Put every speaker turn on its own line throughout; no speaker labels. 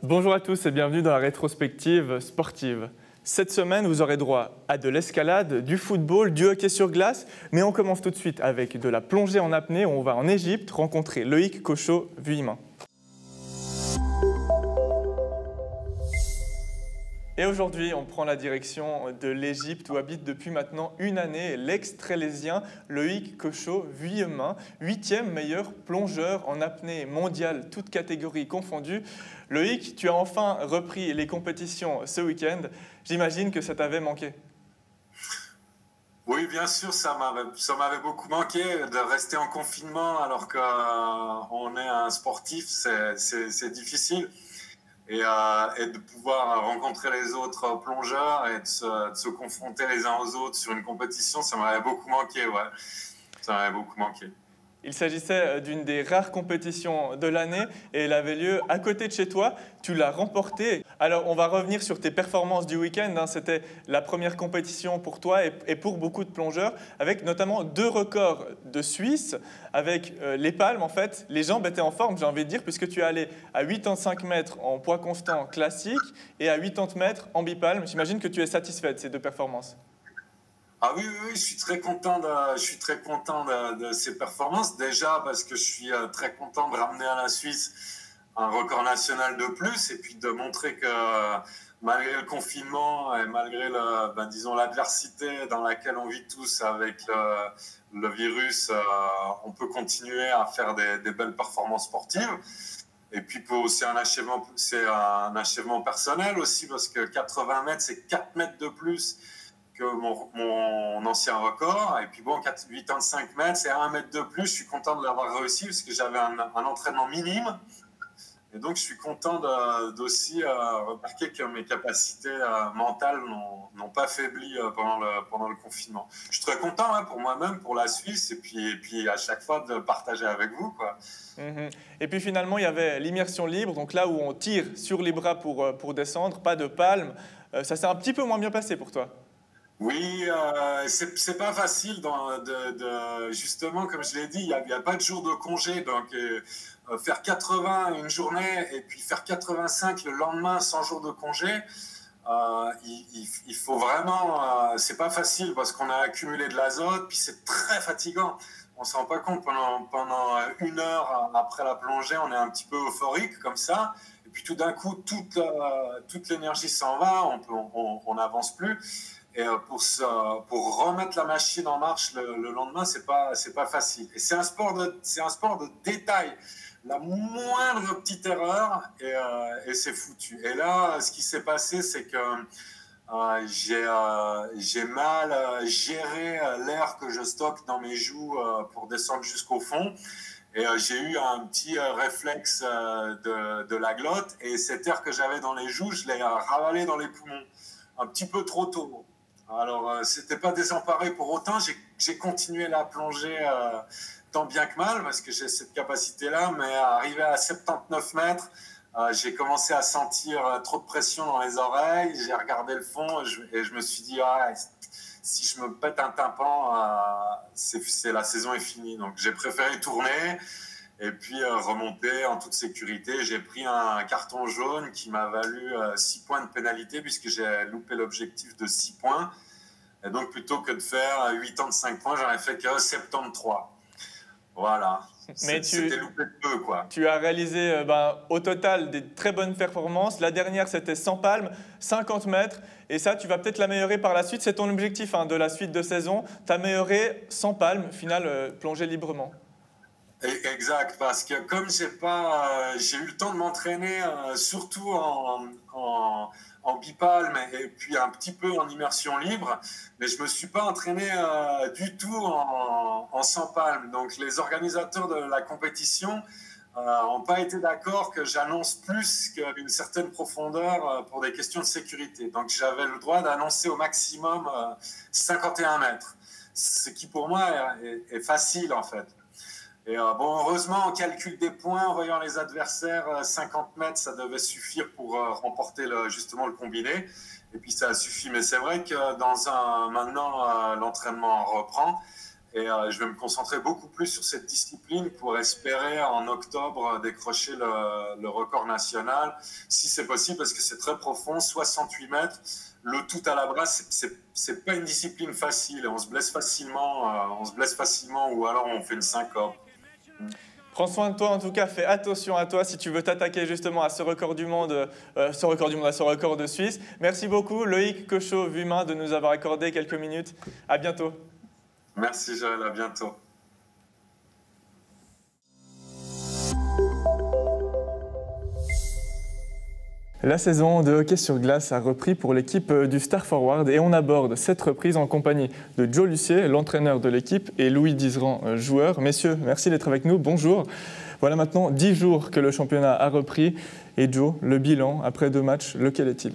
Bonjour à tous et bienvenue dans la rétrospective sportive. Cette semaine, vous aurez droit à de l'escalade, du football, du hockey sur glace, mais on commence tout de suite avec de la plongée en apnée où on va en Égypte rencontrer Loïc Cochot-Vuillemin. Et aujourd'hui, on prend la direction de l'Égypte où habite depuis maintenant une année l'ex-trélésien Loïc Cochot-Vuillemin, 8e meilleur plongeur en apnée mondiale, toutes catégories confondues. Loïc, tu as enfin repris les compétitions ce week-end. J'imagine que ça t'avait manqué.
Oui, bien sûr, ça m'avait beaucoup manqué de rester en confinement alors qu'on est un sportif, c'est difficile. Et de pouvoir rencontrer les autres plongeurs et de se confronter les uns aux autres sur une compétition, ça m'avait beaucoup manqué, ouais. Ça m'avait beaucoup manqué.
Il s'agissait d'une des rares compétitions de l'année et elle avait lieu à côté de chez toi. Tu l'as remportée. Alors, on va revenir sur tes performances du week-end. C'était la première compétition pour toi et pour beaucoup de plongeurs, avec notamment 2 records de Suisse. Avec les palmes, en fait, les jambes étaient en forme, j'ai envie de dire, puisque tu es allé à 85 mètres en poids constant classique et à 80 mètres en bipalme. J'imagine que tu es satisfait de ces 2 performances.
Ah oui, je suis très content de ces performances. Déjà parce que je suis très content de ramener à la Suisse un record national de plus et puis de montrer que malgré le confinement et malgré disons l'adversité dans laquelle on vit tous avec le virus, on peut continuer à faire des belles performances sportives. Et puis c'est un achèvement personnel aussi parce que 80 mètres, c'est 4 mètres de plus que mon ancien record. Et puis bon, 85 mètres, c'est 1 mètre de plus. Je suis content de l'avoir réussi parce que j'avais un entraînement minime. Et donc, je suis content d'aussi remarquer que mes capacités mentales n'ont pas faibli pendant le confinement. Je suis très content pour moi-même, pour la Suisse, et puis à chaque fois de partager avec vous, quoi.
Et puis finalement, il y avait l'immersion libre, donc là où on tire sur les bras pour descendre, pas de palme. Ça s'est un petit peu moins bien passé pour toi.
Oui, c'est pas facile justement, comme je l'ai dit, il n'y a pas de jour de congé, donc faire 80 une journée et puis faire 85 le lendemain sans jour de congé, il faut vraiment, c'est pas facile parce qu'on a accumulé de l'azote, puis c'est très fatigant. On se rend pas compte pendant 1 heure après la plongée, on est un petit peu euphorique comme ça, et puis tout d'un coup, toute l'énergie s'en va, on n'avance plus. Et pour remettre la machine en marche le lendemain, c'est pas facile. Et c'est un sport de détail. La moindre petite erreur et c'est foutu. Et là, ce qui s'est passé, c'est que j'ai mal géré l'air que je stocke dans mes joues pour descendre jusqu'au fond. Et j'ai eu un petit réflexe de la glotte. Et cet air que j'avais dans les joues, je l'ai ravalé dans les poumons un petit peu trop tôt. Alors, c'était pas désemparé pour autant. J'ai continué la plongée tant bien que mal parce que j'ai cette capacité-là. Mais arrivé à 79 mètres, j'ai commencé à sentir trop de pression dans les oreilles. J'ai regardé le fond et je me suis dit, si je me pète un tympan, la saison est finie. Donc, j'ai préféré tourner et puis remonter en toute sécurité. J'ai pris un carton jaune qui m'a valu 6 points de pénalité puisque j'ai loupé l'objectif de 6 points. Et donc, plutôt que de faire 85 points, j'en ai fait que 73. Voilà.
Mais
c'était loupé de peu, quoi.
Tu as réalisé au total des très bonnes performances. La dernière, c'était 100 palmes, 50 mètres. Et ça, tu vas peut-être l'améliorer par la suite. C'est ton objectif de la suite de saison. T'améliorer 100 palmes, final, plonger librement.
Exact, parce que comme j'ai eu le temps de m'entraîner surtout en bipalme et puis un petit peu en immersion libre, mais je me suis pas entraîné du tout en 100 palmes. Donc les organisateurs de la compétition n'ont pas été d'accord que j'annonce plus qu'une certaine profondeur pour des questions de sécurité. Donc j'avais le droit d'annoncer au maximum 51 mètres, ce qui pour moi est facile en fait. Et heureusement, on calcule des points en voyant les adversaires. 50 mètres, ça devait suffire pour remporter justement le combiné. Et puis ça a suffi. Mais c'est vrai que maintenant, l'entraînement reprend. Et je vais me concentrer beaucoup plus sur cette discipline pour espérer en octobre décrocher le record national, si c'est possible, parce que c'est très profond, 68 mètres. Le tout à la brasse, c'est pas une discipline facile. On se blesse facilement, ou alors on fait une syncope.
Prends soin de toi en tout cas, fais attention à toi si tu veux t'attaquer justement à ce record du monde, à ce record de Suisse. Merci beaucoup Loïc Cochot-Vumain de nous avoir accordé quelques minutes. À bientôt.
Merci Joël, à bientôt.
La saison de hockey sur glace a repris pour l'équipe du Star Forward et on aborde cette reprise en compagnie de Joe Lussier, l'entraîneur de l'équipe, et Louis Dizeran, joueur. Messieurs, merci d'être avec nous, bonjour. Voilà maintenant 10 jours que le championnat a repris. Et Joe, le bilan après 2 matchs, lequel est-il ?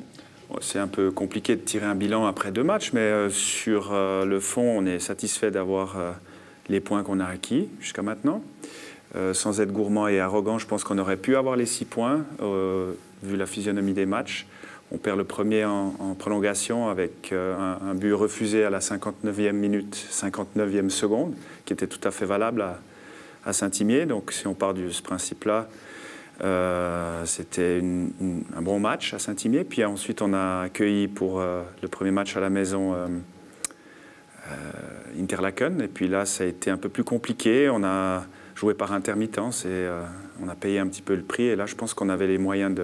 C'est un peu compliqué de tirer un bilan après 2 matchs, mais sur le fond, on est satisfait d'avoir les points qu'on a acquis jusqu'à maintenant. Sans être gourmand et arrogant, je pense qu'on aurait pu avoir les 6 points, vu la physionomie des matchs. On perd le premier en prolongation avec un but refusé à la 59e minute, 59e seconde, qui était tout à fait valable à Saint-Imier. Donc si on part de ce principe-là, c'était un bon match à Saint-Imier. Puis ensuite, on a accueilli pour le premier match à la maison Interlaken. Et puis là, ça a été un peu plus compliqué. On a joué par intermittence et on a payé un petit peu le prix. Et là, je pense qu'on avait les moyens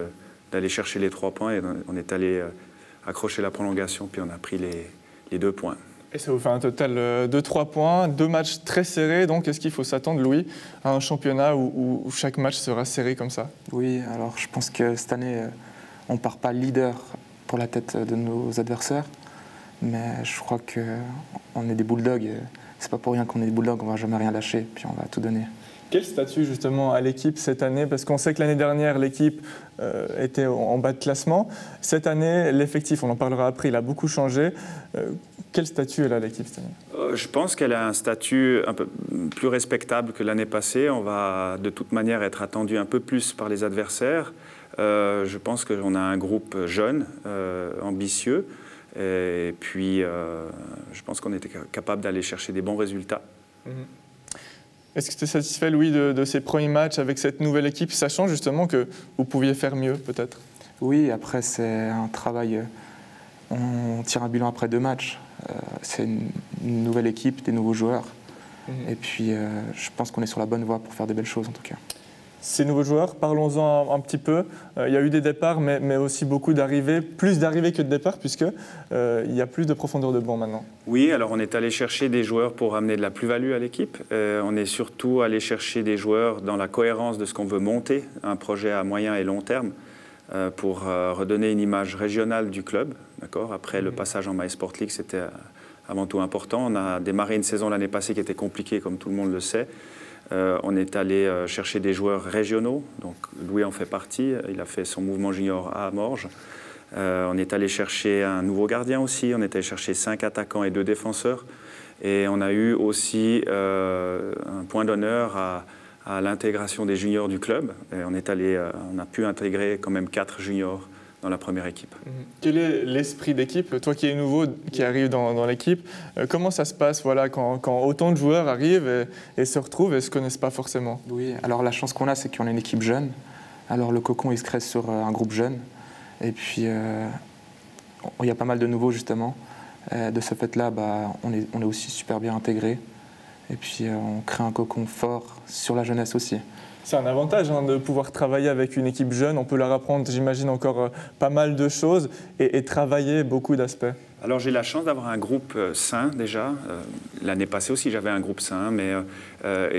d'aller chercher les 3 points. Et on est allé accrocher la prolongation, puis on a pris les 2 points.
Et ça vous fait un total de 3 points, 2 matchs très serrés. Donc, est-ce qu'il faut s'attendre, Louis, à un championnat où chaque match sera serré comme ça ?
Oui, alors je pense que cette année, on ne part pas leader pour la tête de nos adversaires. Mais je crois qu'on est des bulldogs. C'est pas pour rien qu'on est des bulldogs, on ne va jamais rien lâcher, puis on va tout donner.
Quel statut justement à l'équipe cette année ? Parce qu'on sait que l'année dernière, l'équipe était en bas de classement. Cette année, l'effectif, on en parlera après, il a beaucoup changé. Quel statut elle a l'équipe cette année ?
Je pense qu'elle a un statut un peu plus respectable que l'année passée. On va de toute manière être attendu un peu plus par les adversaires. Je pense qu'on a un groupe jeune, ambitieux. Et puis, je pense qu'on était capable d'aller chercher des bons résultats.
Est-ce que tu es satisfait, Louis, de ces premiers matchs avec cette nouvelle équipe, sachant justement que vous pouviez faire mieux, peut-être ?
Oui, après, c'est un travail. On tire un bilan après 2 matchs. C'est une nouvelle équipe, des nouveaux joueurs. Et puis, je pense qu'on est sur la bonne voie pour faire des belles choses, en tout cas.
Ces nouveaux joueurs, parlons-en un petit peu. Il y a eu des départs, mais aussi beaucoup d'arrivées, plus d'arrivées que de départs, puisqu'il y a plus de profondeur de banc maintenant.
Oui, alors on est allé chercher des joueurs pour amener de la plus-value à l'équipe. On est surtout allé chercher des joueurs dans la cohérence de ce qu'on veut monter, un projet à moyen et long terme, pour redonner une image régionale du club. Après le passage en MySport League, c'était avant tout important. On a démarré une saison l'année passée qui était compliquée, comme tout le monde le sait. On est allé chercher des joueurs régionaux, donc Louis en fait partie, il a fait son mouvement junior à Morges. On est allé chercher un nouveau gardien aussi, on est allé chercher 5 attaquants et 2 défenseurs. Et on a eu aussi un point d'honneur à l'intégration des juniors du club. Et on a pu intégrer quand même 4 juniors dans la première équipe.
Quel est l'esprit d'équipe ? Toi qui es nouveau, qui arrive dans l'équipe, comment ça se passe quand autant de joueurs arrivent et se retrouvent et ne se connaissent pas forcément ?
Oui, alors la chance qu'on a, c'est qu'on a une équipe jeune. Alors le cocon, il se crée sur un groupe jeune. Et puis, il y a pas mal de nouveaux, justement. De ce fait-là, on est aussi super bien intégrés. Et puis, on crée un cocon fort sur la jeunesse aussi.
C'est un avantage de pouvoir travailler avec une équipe jeune. On peut leur apprendre, j'imagine, encore pas mal de choses et travailler beaucoup d'aspects.
Alors j'ai la chance d'avoir un groupe sain déjà. L'année passée aussi j'avais un groupe sain, mais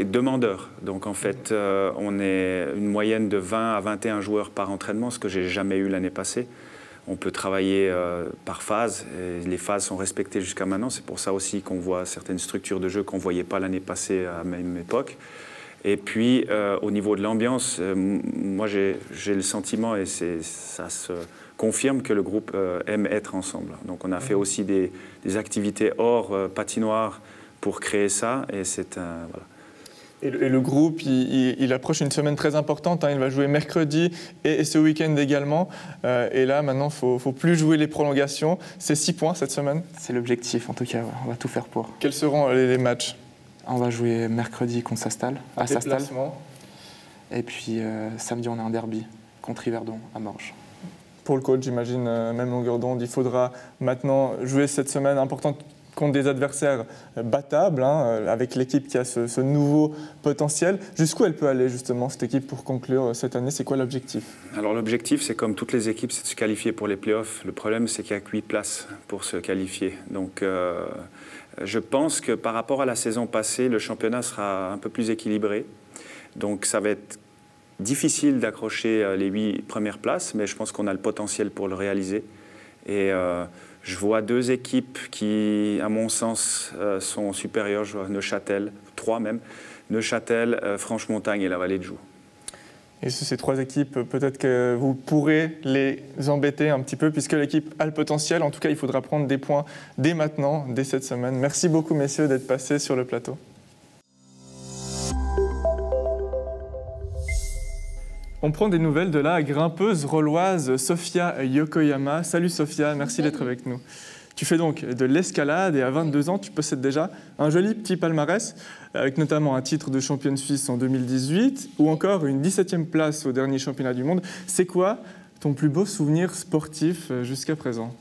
demandeur. Donc en fait on est une moyenne de 20 à 21 joueurs par entraînement, ce que j'ai jamais eu l'année passée. On peut travailler par phase, et les phases sont respectées jusqu'à maintenant. C'est pour ça aussi qu'on voit certaines structures de jeu qu'on ne voyait pas l'année passée à la même époque. Et puis, au niveau de l'ambiance, moi, j'ai le sentiment, et ça se confirme, que le groupe aime être ensemble. Donc, on a fait aussi des activités hors patinoire pour créer ça, et c'est voilà.
Et le groupe, il approche une semaine très importante. Il va jouer mercredi et ce week-end également. Et là, maintenant, il ne faut plus jouer les prolongations. C'est 6 points cette semaine.
C'est l'objectif, en tout cas. On va tout faire pour.
Quels seront les matchs ?
On va jouer mercredi contre Sastal, à Sastal.
Déplacement.
Et puis samedi, on a un derby contre Yverdon à Morges.
Pour le coach, j'imagine, même longueur d'onde, il faudra maintenant jouer cette semaine importante contre des adversaires battables, hein, avec l'équipe qui a ce nouveau potentiel. Jusqu'où elle peut aller justement cette équipe pour conclure cette année? C'est quoi l'objectif?
Alors l'objectif, c'est comme toutes les équipes, c'est de se qualifier pour les playoffs. Le problème, c'est qu'il n'y a que 8 places pour se qualifier. Donc je pense que par rapport à la saison passée, le championnat sera un peu plus équilibré. Donc ça va être difficile d'accrocher les 8 premières places, mais je pense qu'on a le potentiel pour le réaliser. Et je vois 2 équipes qui, à mon sens, sont supérieures. Je vois Neuchâtel, 3 même. Neuchâtel, Franche-Montagne et la Vallée de Joux.
Et ces 3 équipes, peut-être que vous pourrez les embêter un petit peu, puisque l'équipe a le potentiel. En tout cas, il faudra prendre des points dès maintenant, dès cette semaine. Merci beaucoup, messieurs, d'être passés sur le plateau. On prend des nouvelles de la grimpeuse rolloise Sophia Yokoyama. Salut Sophia, merci d'être avec nous. Tu fais donc de l'escalade et à 22 ans, tu possèdes déjà un joli petit palmarès, avec notamment un titre de championne suisse en 2018 ou encore une 17e place au dernier championnat du monde. C'est quoi ton plus beau souvenir sportif jusqu'à présent?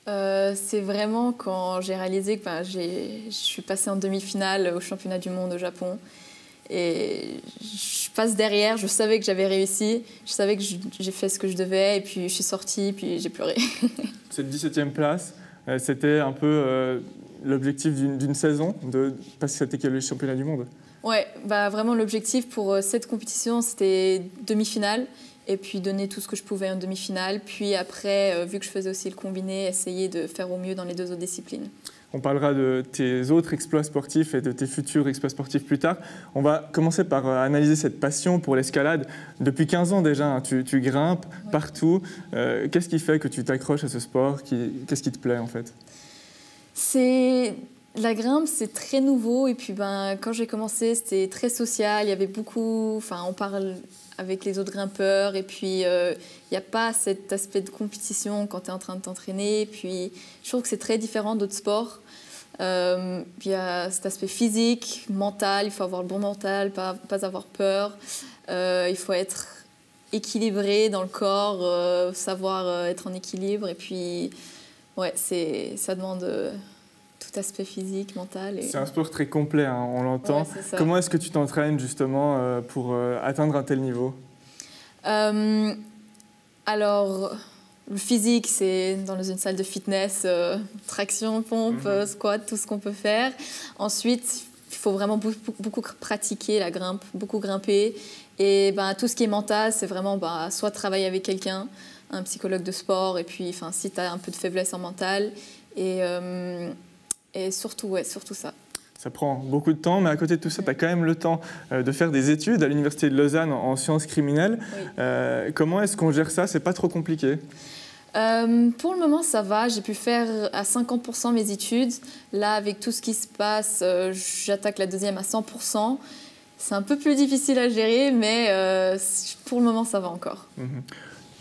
C'est vraiment quand j'ai réalisé que je suis passée en demi-finale au championnat du monde au Japon. Et je passe derrière, je savais que j'avais réussi, je savais que j'ai fait ce que je devais, et puis je suis sortie, puis j'ai pleuré.
Cette 17e place, c'était un peu l'objectif d'une saison, parce que c'était le championnat du monde.
Ouais, vraiment l'objectif pour cette compétition, c'était demi-finale, et puis donner tout ce que je pouvais en demi-finale. Puis après, vu que je faisais aussi le combiné, essayer de faire au mieux dans les 2 autres disciplines. On
parlera de tes autres exploits sportifs et de tes futurs exploits sportifs plus tard. On va commencer par analyser cette passion pour l'escalade. Depuis 15 ans déjà, hein, tu grimpes partout. Qu'est-ce qui fait que tu t'accroches à ce sport? Qu'est-ce qui te plaît en fait?
La grimpe, c'est très nouveau. Et puis quand j'ai commencé, c'était très social. Il y avait beaucoup... on parle avec les autres grimpeurs. Et puis, il n'y a pas cet aspect de compétition quand tu es en train de t'entraîner. Puis, je trouve que c'est très différent d'autres sports. Puis, il y a cet aspect physique, mental. Il faut avoir le bon mental, pas avoir peur. Il faut être équilibré dans le corps, savoir être en équilibre. Et puis, ouais, ça demande tout aspect physique, mental.
C'est un sport très complet, hein, on l'entend.
Ouais,
comment est-ce que tu t'entraînes justement pour atteindre un tel niveau?
Alors, le physique, c'est dans une salle de fitness, traction, pompe, squat, tout ce qu'on peut faire. Ensuite, il faut vraiment beaucoup pratiquer la grimpe, beaucoup grimper. Et tout ce qui est mental, c'est vraiment soit travailler avec quelqu'un, un psychologue de sport, et puis si tu as un peu de faiblesse en mental. Et surtout ça.
Ça prend beaucoup de temps, mais à côté de tout ça, tu as quand même le temps de faire des études à l'Université de Lausanne en sciences criminelles. Oui. Comment est-ce qu'on gère ça? C'est pas trop compliqué?
Pour le moment, ça va. J'ai pu faire à 50% mes études. Là, avec tout ce qui se passe, j'attaque la deuxième à 100%. C'est un peu plus difficile à gérer, mais pour le moment, ça va encore.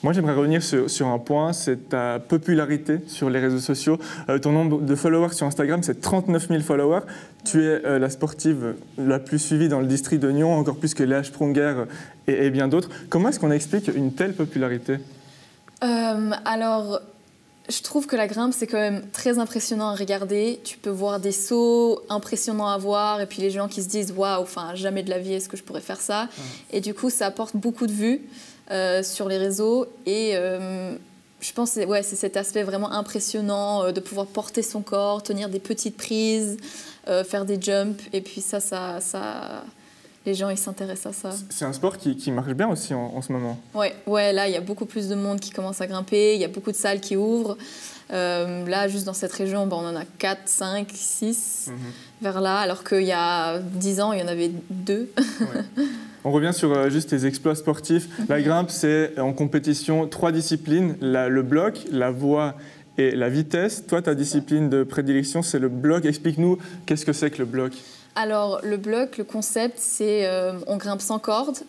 Moi, j'aimerais revenir sur un point, c'est ta popularité sur les réseaux sociaux. Ton nombre de followers sur Instagram, c'est 39 000 followers. Tu es la sportive la plus suivie dans le district de Nyon, encore plus que Léa Sprunger et bien d'autres. Comment est-ce qu'on explique une telle popularité?
Alors, je trouve que la grimpe, c'est quand même très impressionnant à regarder. Tu peux voir des sauts impressionnants à voir, et puis les gens qui se disent « Waouh, jamais de la vie, est-ce que je pourrais faire ça ?» Et du coup, ça apporte beaucoup de vues. Sur les réseaux, et je pense que c'est cet aspect vraiment impressionnant de pouvoir porter son corps, tenir des petites prises, faire des jumps, et puis ça les gens ils s'intéressent à ça.
C'est un sport qui marche bien aussi en ce moment.
Ouais, là il y a beaucoup plus de monde qui commence à grimper, il y a beaucoup de salles qui ouvrent. Là, juste dans cette région, on en a 4, 5, 6 vers là, alors qu'il y a 10 ans, il y en avait 2. Ouais.
On revient sur juste tes exploits sportifs. La grimpe, c'est en compétition 3 disciplines, le bloc, la voie et la vitesse. Toi, ta discipline de prédilection, c'est le bloc. Explique-nous, qu'est-ce que c'est que le bloc?
Alors, le bloc, le concept, c'est on grimpe sans corde.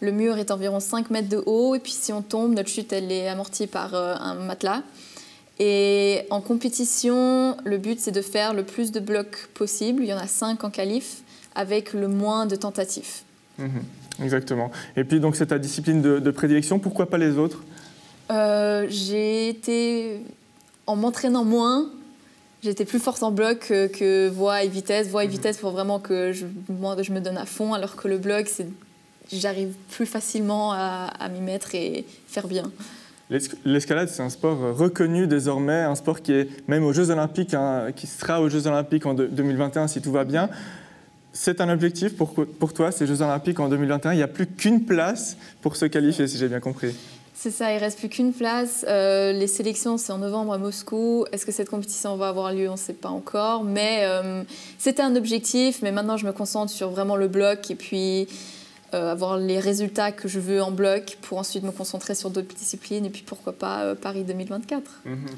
Le mur est environ 5 mètres de haut. Et puis, si on tombe, notre chute, elle est amortie par un matelas. Et en compétition, le but, c'est de faire le plus de blocs possible. Il y en a 5 en qualif. avec le moins de tentatives.
Exactement. Et puis donc c'est ta discipline de prédilection, pourquoi pas les autres?
J'ai été, en m'entraînant moins, j'étais plus forte en bloc que voie et vitesse. Voie et vitesse pour vraiment que je me donne à fond, alors que le bloc, j'arrive plus facilement à m'y mettre et faire bien.
L'escalade, c'est un sport reconnu désormais, un sport qui est même aux Jeux Olympiques, hein, qui sera aux Jeux Olympiques en 2021 si tout va bien. C'est un objectif pour toi, ces Jeux Olympiques en 2021. Il n'y a plus qu'une place pour se qualifier, si j'ai bien compris.
C'est ça, il ne reste plus qu'une place. Les sélections, c'est en novembre à Moscou. Est-ce que cette compétition va avoir lieu? On ne sait pas encore. Mais c'était un objectif. Mais maintenant, je me concentre sur vraiment le bloc et puis avoir les résultats que je veux en bloc pour ensuite me concentrer sur d'autres disciplines. Et puis, pourquoi pas Paris 2024.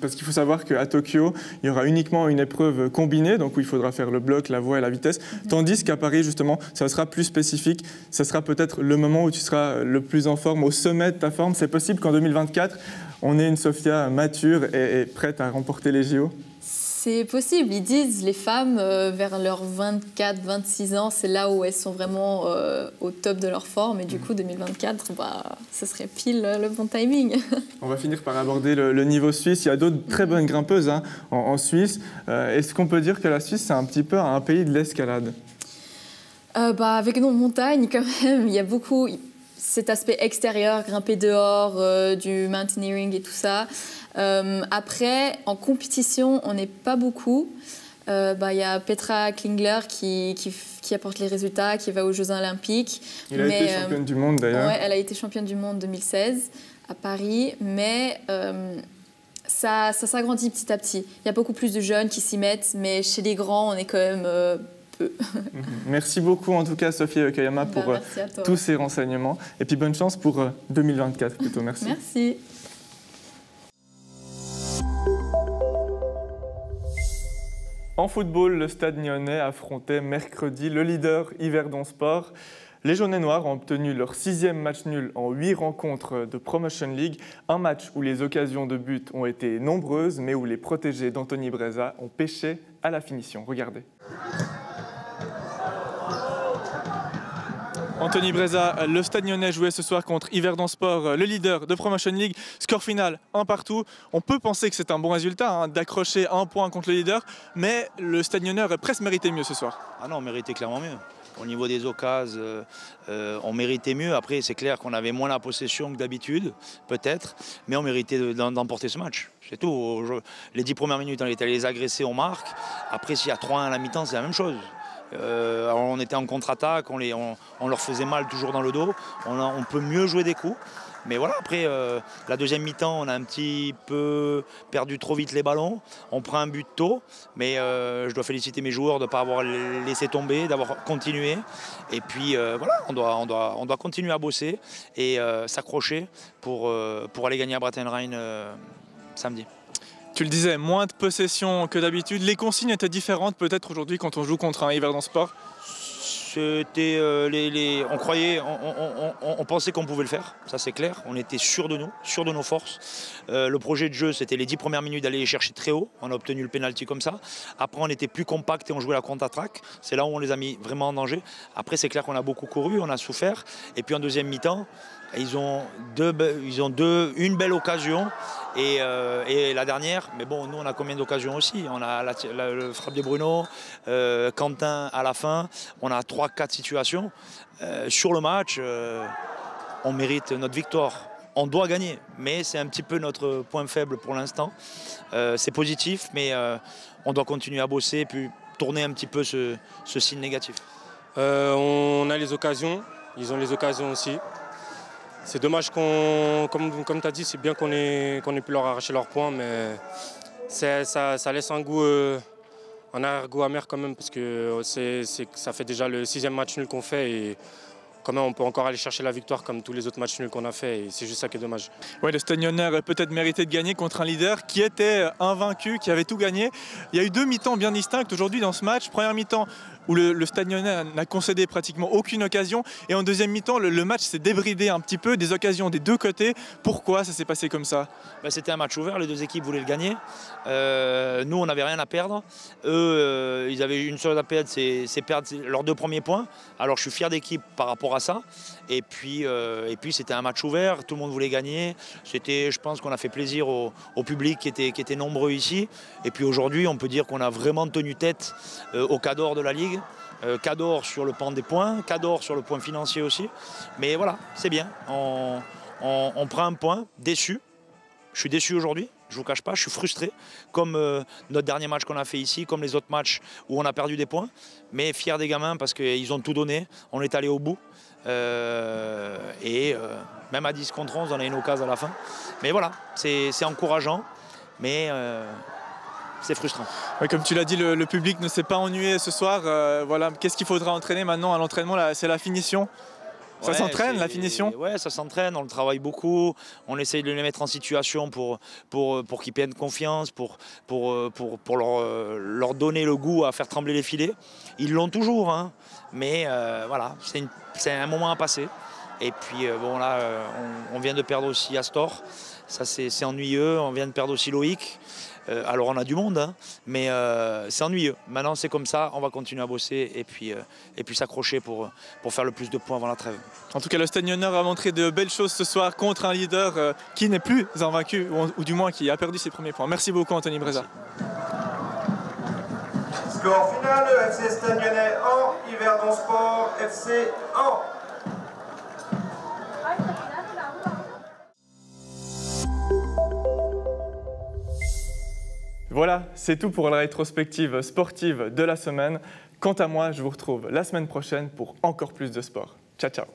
Parce qu'il faut savoir qu'à Tokyo, il y aura uniquement une épreuve combinée, donc où il faudra faire le bloc, la voie et la vitesse. Tandis qu'à Paris, justement, ça sera plus spécifique. Ça sera peut-être le moment où tu seras le plus en forme, au sommet de ta forme. C'est possible qu'en 2024, on ait une Sophia mature et prête à remporter les JO?
C'est possible. Ils disent, les femmes, vers leurs 24-26 ans, c'est là où elles sont vraiment au top de leur forme. Et du coup, 2024, ce serait pile le bon timing.
On va finir par aborder le niveau suisse. Il y a d'autres très bonnes grimpeuses hein, en Suisse. Est-ce qu'on peut dire que la Suisse, c'est un petit peu un pays de l'escalade?
Avec nos montagnes, quand même, il y a beaucoup cet aspect extérieur, grimper dehors, du mountaineering et tout ça. Après, en compétition, on n'est pas beaucoup. Y a Petra Klingler qui apporte les résultats, qui va aux Jeux Olympiques.
Elle a été championne du monde d'ailleurs.
Ouais, elle a été championne du monde 2016 à Paris, mais ça s'agrandit petit à petit. Il y a beaucoup plus de jeunes qui s'y mettent, mais chez les grands, on est quand même peu.
Merci beaucoup en tout cas Sophie Kayama pour tous ces renseignements. Et puis bonne chance pour 2024 plutôt. Merci.
Merci.
En football, le Stade Nyonnais affrontait mercredi le leader Yverdon Sport. Les Jaunes et Noirs ont obtenu leur 6e match nul en 8 rencontres de Promotion League. Un match où les occasions de but ont été nombreuses, mais où les protégés d'Anthony Breza ont pêché à la finition. Regardez. Anthony Breza, le Stade Nyonnais jouait ce soir contre Yverdon Sport, le leader de Promotion League. Score final, 1 partout. On peut penser que c'est un bon résultat d'accrocher 1 point contre le leader, mais le Stade Nyonnais aurait presque mérité mieux ce soir.
Ah non, on méritait clairement mieux. Au niveau des occasions, on méritait mieux. Après, c'est clair qu'on avait moins la possession que d'habitude, peut-être, mais on méritait d'emporter ce match. C'est tout. Les 10 premières minutes, on était allé les agresser, on marque. Après, s'il y a 3-1 à la mi-temps, c'est la même chose. Alors on était en contre-attaque, on leur faisait mal toujours dans le dos. On peut mieux jouer des coups. Mais voilà, après, la deuxième mi-temps, on a un petit peu perdu trop vite les ballons. On prend un but tôt, mais je dois féliciter mes joueurs de ne pas avoir laissé tomber, d'avoir continué. Et puis voilà, on doit continuer à bosser et s'accrocher pour aller gagner à Bretagne-Rhein samedi.
Tu le disais, moins de possession que d'habitude. Les consignes étaient différentes peut-être aujourd'hui quand on joue contre un Yverdon Sport?
C'était on croyait, on pensait qu'on pouvait le faire, ça c'est clair. On était sûr de nous, sûr de nos forces. Le projet de jeu, c'était les 10 premières minutes d'aller les chercher très haut. On a obtenu le pénalty comme ça. Après, on était plus compact et on jouait la contre-attaque. C'est là où on les a mis vraiment en danger. Après, c'est clair qu'on a beaucoup couru, on a souffert. Et puis en deuxième mi-temps, ils ont une belle occasion et la dernière, mais bon, nous on a combien d'occasions aussi? On a le frappe de Bruno, Quentin à la fin, on a 3-4 situations. Sur le match, on mérite notre victoire. On doit gagner, mais c'est un petit peu notre point faible pour l'instant. C'est positif, mais on doit continuer à bosser et puis tourner un petit peu ce signe négatif.
On a les occasions, ils ont les occasions aussi. C'est dommage comme tu as dit, c'est bien qu'on ait pu leur arracher leurs points, mais ça laisse un goût, un arrière-goût amer quand même, parce que ça fait déjà le 6e match nul qu'on fait et quand même on peut encore aller chercher la victoire comme tous les autres matchs nuls qu'on a fait et c'est juste ça qui est dommage.
Ouais, le Stade Nyonnais aurait peut-être mérité de gagner contre un leader qui était invaincu, qui avait tout gagné. Il y a eu 2 mi-temps bien distinctes aujourd'hui dans ce match. Première mi-temps, où le Stade Lyonnais n'a concédé pratiquement aucune occasion. Et en deuxième mi-temps, le match s'est débridé un petit peu, des occasions des deux côtés. Pourquoi ça s'est passé comme ça?
C'était un match ouvert, les deux équipes voulaient le gagner. Nous, on n'avait rien à perdre. Eux, ils avaient une chose à perdre, c'est perdre leurs 2 premiers points. Alors je suis fier d'équipe par rapport à ça. Et puis c'était un match ouvert, tout le monde voulait gagner. Je pense qu'on a fait plaisir au public qui était nombreux ici. Et puis aujourd'hui, on peut dire qu'on a vraiment tenu tête au cadre de la Ligue. Cadre sur le plan des points, cadre sur le point financier aussi. Mais voilà, c'est bien. On prend un point, déçu. Je suis déçu aujourd'hui, je ne vous cache pas, je suis frustré. Comme notre dernier match qu'on a fait ici, comme les autres matchs où on a perdu des points. Mais fier des gamins parce qu'ils ont tout donné, on est allé au bout. Même à 10 contre 11, on a une occasion à la fin. Mais voilà, c'est encourageant, mais c'est frustrant.
Ouais, comme tu l'as dit, le public ne s'est pas ennuyé ce soir. Voilà, qu'est-ce qu'il faudra entraîner maintenant à l'entraînement? C'est la finition. Ça s'entraîne, la finition?
Ouais, ça s'entraîne, on le travaille beaucoup. On essaye de les mettre en situation pour qu'ils prennent confiance, pour leur donner le goût à faire trembler les filets. Ils l'ont toujours, hein, mais voilà, c'est un moment à passer. Et puis bon là, on vient de perdre aussi Astor. Ça c'est ennuyeux. On vient de perdre aussi Loïc. Alors on a du monde, hein, mais c'est ennuyeux. Maintenant c'est comme ça, on va continuer à bosser et puis s'accrocher pour faire le plus de points avant la trêve.
En tout cas, le Stade Lyonnais a montré de belles choses ce soir contre un leader qui n'est plus invaincu, ou du moins qui a perdu ses premiers points. Merci beaucoup Anthony Breza.
Score final, FC Stade Lyonnais 1, Yverdon Sport FC 1.
Voilà, c'est tout pour la rétrospective sportive de la semaine. Quant à moi, je vous retrouve la semaine prochaine pour encore plus de sport. Ciao, ciao.